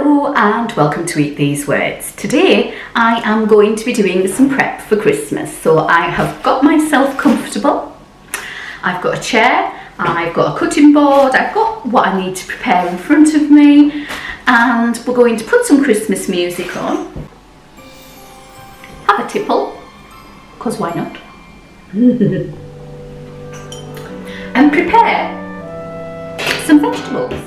Hello and welcome to Eat These Words. Today I am going to be doing some prep for Christmas. So I have got myself comfortable, I've got a chair, I've got a cutting board, I've got what I need to prepare in front of me, and we're going to put some Christmas music on, have a tipple, because why not, and prepare some vegetables.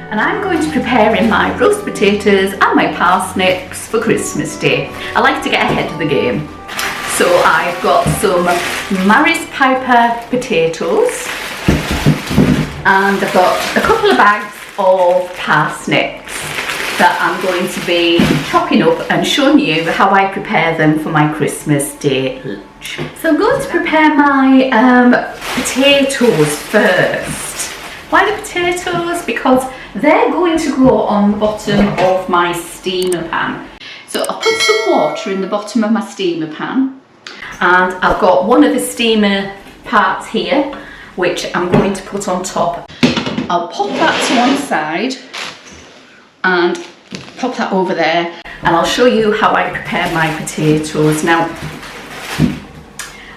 And I'm going to be preparing my roast potatoes and my parsnips for Christmas Day. I like to get ahead of the game. So I've got some Maris Piper potatoes and I've got a couple of bags of parsnips that I'm going to be chopping up and showing you how I prepare them for my Christmas Day lunch. So I'm going to prepare my potatoes first. Why the potatoes? Because they're going to go on the bottom of my steamer pan. So I'll put some water in the bottom of my steamer pan, and I've got one of the steamer parts here which I'm going to put on top. I'll pop that to one side and pop that over there, and I'll show you how I prepare my potatoes. Now,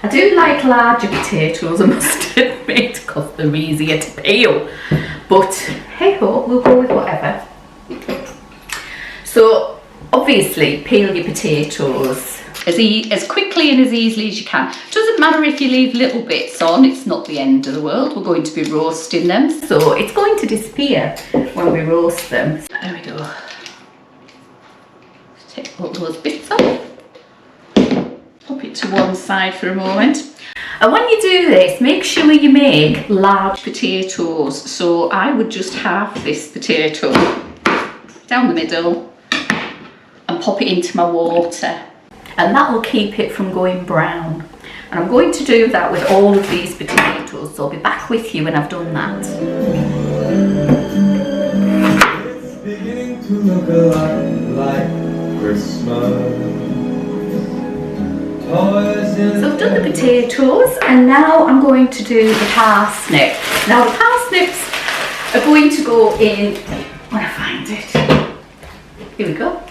I do like larger potatoes, I must admit, because they're easier to peel. But hey ho, we'll go with whatever. So obviously peel your potatoes as quickly and as easily as you can. Doesn't matter if you leave little bits on, it's not the end of the world. We're going to be roasting them, so it's going to disappear when we roast them. There we go. Take all those bits off. Pop it to one side for a moment. And when you do this, make sure you make large potatoes. So I would just halve this potato down the middle and pop it into my water. And that will keep it from going brown. And I'm going to do that with all of these potatoes. So I'll be back with you when I've done that. It's beginning to look a lot like Christmas. So I've done the potatoes, and now I'm going to do the parsnip. Now the parsnips are going to go in, when I find it, here we go,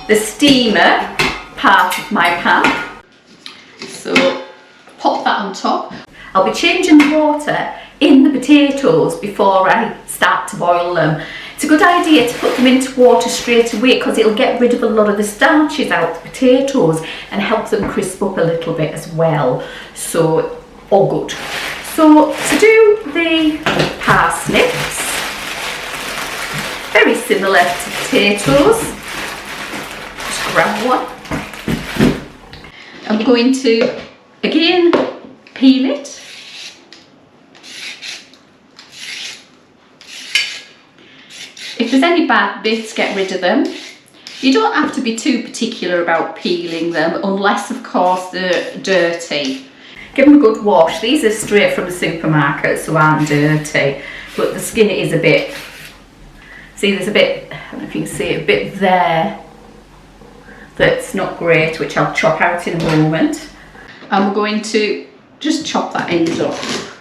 the steamer part of my pan. So pop that on top. I'll be changing the water in the potatoes before I start to boil them. It's a good idea to put them into water straight away because it'll get rid of a lot of the starches out of the potatoes and help them crisp up a little bit as well. So, all good. So, to do the parsnips, very similar to potatoes. Just grab one. I'm going to, again, peel it. If there's any bad bits, get rid of them. You don't have to be too particular about peeling them, unless of course they're dirty. Give them a good wash. These are straight from the supermarket, so aren't dirty, but the skin is a bit, see there's a bit, I don't know if you can see it, a bit there that's not great, which I'll chop out in a moment. And we're going to just chop that end off.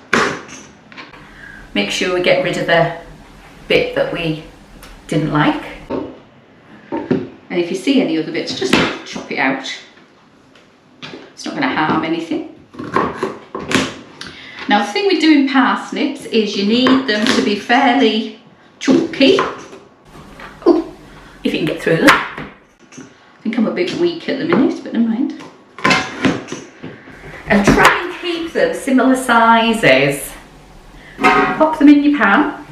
Make sure we get rid of the bit that we didn't like, and if you see any other bits, just chop it out. It's not going to harm anything. Now the thing with doing parsnips is you need them to be fairly chunky. Oh, if you can get through them. I think I'm a bit weak at the minute, but never mind. And try and keep them similar sizes. Pop them in your pan.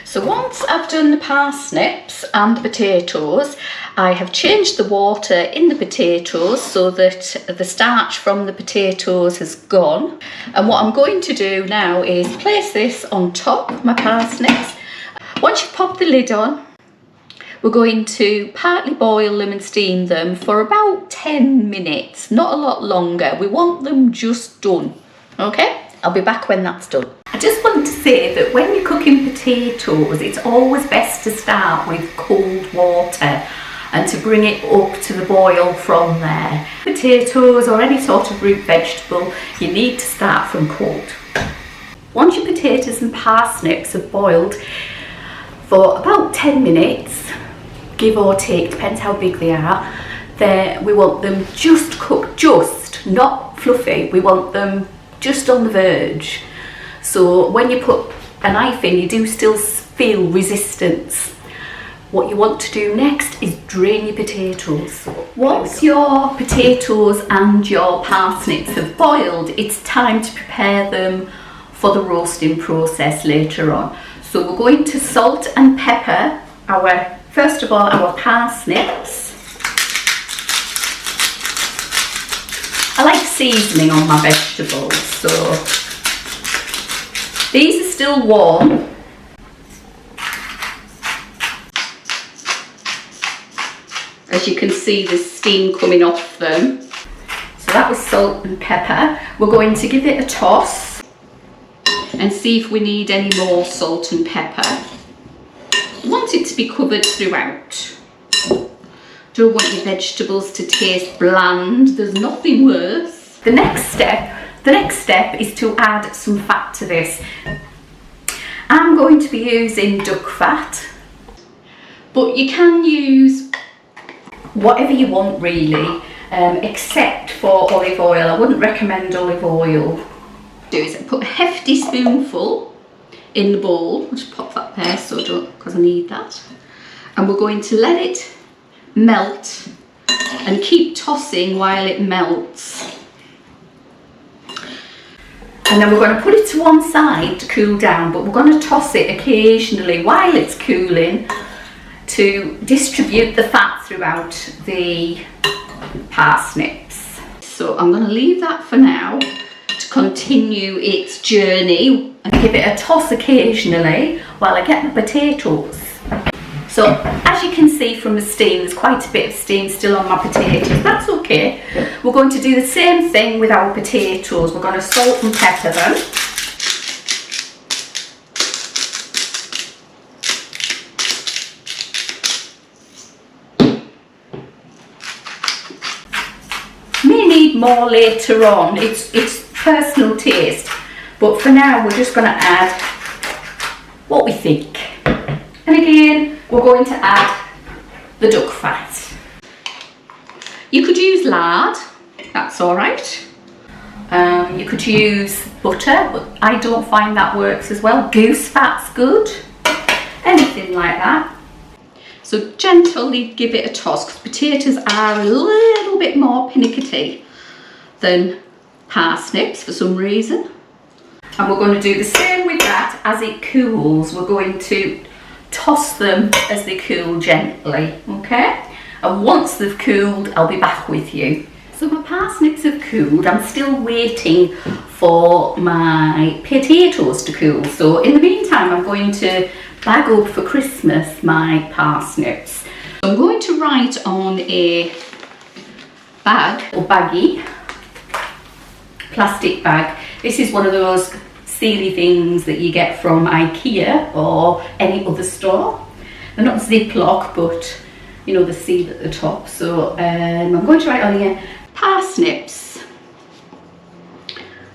So once I've done the parsnips and the potatoes, I have changed the water in the potatoes so that the starch from the potatoes has gone. And what I'm going to do now is place this on top, my parsnips. Once you pop the lid on, we're going to partly boil them and steam them for about 10 minutes, not a lot longer. We want them just done, okay? I'll be back when that's done. I just want to say that when you're cooking potatoes, it's always best to start with cold water and to bring it up to the boil from there. Potatoes or any sort of root vegetable, you need to start from cold. Once your potatoes and parsnips have boiled for about 10 minutes, give or take, depends how big they are, then we want them just cooked, just, not fluffy. We want them just on the verge. So when you put a knife in, you do still feel resistance. What you want to do next is drain your potatoes. Once your potatoes and your parsnips have boiled, it's time to prepare them for the roasting process later on. So we're going to salt and pepper first of all, our parsnips. I like seasoning on my vegetables, so these are still warm. As you can see, there's steam coming off them. So that was salt and pepper. We're going to give it a toss and see if we need any more salt and pepper. You want it to be covered throughout. Don't want your vegetables to taste bland. There's nothing worse. The next step is to add some fat to this. I'm going to be using duck fat, but you can use whatever you want really, except for olive oil. I wouldn't recommend olive oil. Do is put a hefty spoonful in the bowl. I'll just pop that there because I need that. And we're going to let it melt and keep tossing while it melts. And then we're going to put it to one side to cool down, but we're going to toss it occasionally while it's cooling to distribute the fat throughout the parsnips. So I'm going to leave that for now to continue its journey and give it a toss occasionally while I get the potatoes. So as you can see from the steam, there's quite a bit of steam still on my potatoes. That's okay. We're going to do the same thing with our potatoes. We're going to salt and pepper them. May need more later on. It's personal taste. But for now, we're just going to add what we think. And again, we're going to add the duck fat. You could use lard, that's all right. You could use butter, but I don't find that works as well. Goose fat's good, anything like that. So gently give it a toss, because potatoes are a little bit more pinickety than parsnips for some reason. And we're going to do the same with that. As it cools, we're going to toss them as they cool gently, okay? And once they've cooled, I'll be back with you. So my parsnips have cooled. I'm still waiting for my potatoes to cool. So in the meantime, I'm going to bag up for Christmas my parsnips. I'm going to write on a bag or baggie, plastic bag. This is one of those sealy things that you get from IKEA or any other store. They're not Ziploc, but you know, the seal at the top. So I'm going to write on here parsnips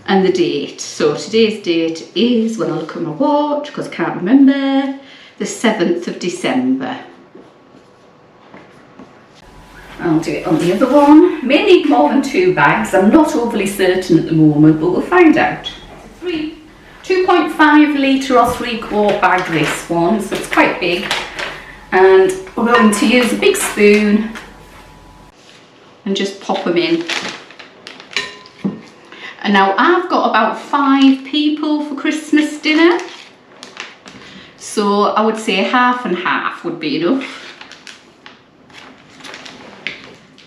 and the date. So today's date is, when I look at my watch because I can't remember, the 7th of December. I'll do it on the other one. May need more than 2 bags. I'm not overly certain at the moment, but we'll find out. 2.5 litre or 3/4 bag this one, so it's quite big. And we're going to use a big spoon and just pop them in. And now I've got about 5 people for Christmas dinner, so I would say half and half would be enough.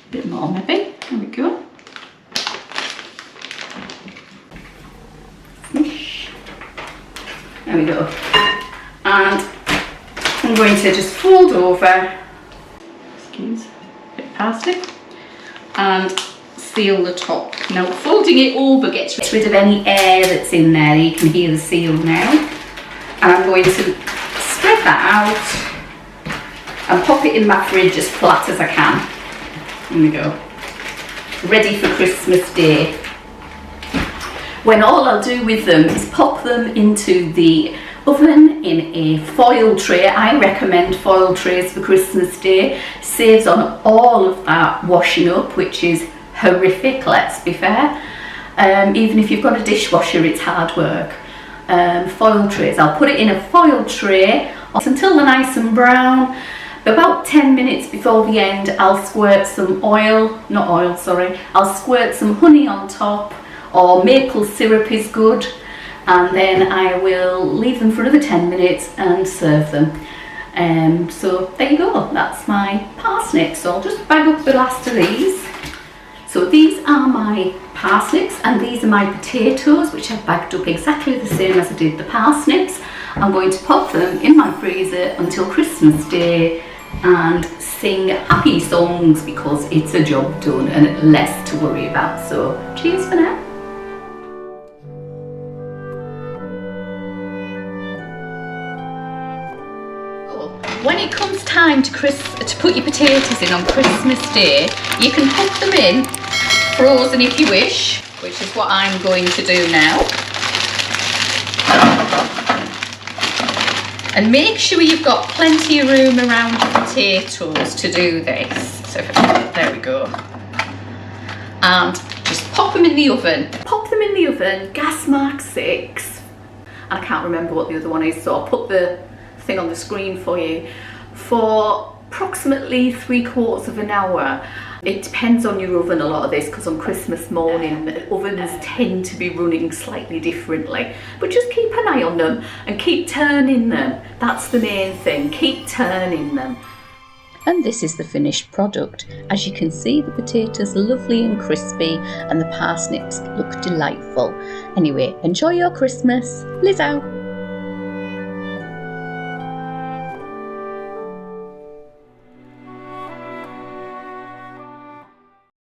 A bit more maybe, there we go. There we go. And I'm going to just fold over, excuse, a bit past it, and seal the top. Now folding it over gets rid of any air that's in there. You can hear the seal now. And I'm going to spread that out and pop it in my fridge as flat as I can. There we go. Ready for Christmas Day. when all I'll do with them is pop them into the oven in a foil tray. I recommend foil trays for Christmas Day. Saves on all of that washing up, which is horrific, let's be fair. Even if you've got a dishwasher, it's hard work. Foil trays, I'll put it in a foil tray until they're nice and brown. About 10 minutes before the end, I'll squirt some I'll squirt some honey on top, or maple syrup is good, and then I will leave them for another 10 minutes and serve them. So there you go, that's my parsnips. So I'll just bag up the last of these. So these are my parsnips, and these are my potatoes, which I've bagged up exactly the same as I did the parsnips. I'm going to pop them in my freezer until Christmas Day and sing happy songs, because it's a job done and less to worry about. So cheers for now. When it comes time to put your potatoes in on Christmas Day, you can put them in frozen if you wish, which is what I'm going to do now. And make sure you've got plenty of room around the potatoes to do this. So there we go. And just pop them in the oven. Pop them in the oven, gas mark 6. I can't remember what the other one is, so I'll put the thing on the screen for you, for approximately 3/4 of an hour. It depends on your oven, a lot of this, because on Christmas morning ovens tend to be running slightly differently, but just keep an eye on them and keep turning them. That's the main thing, keep turning them. And this is the finished product. As you can see, the potatoes are lovely and crispy, and the parsnips look delightful. Anyway, enjoy your Christmas. Liz out.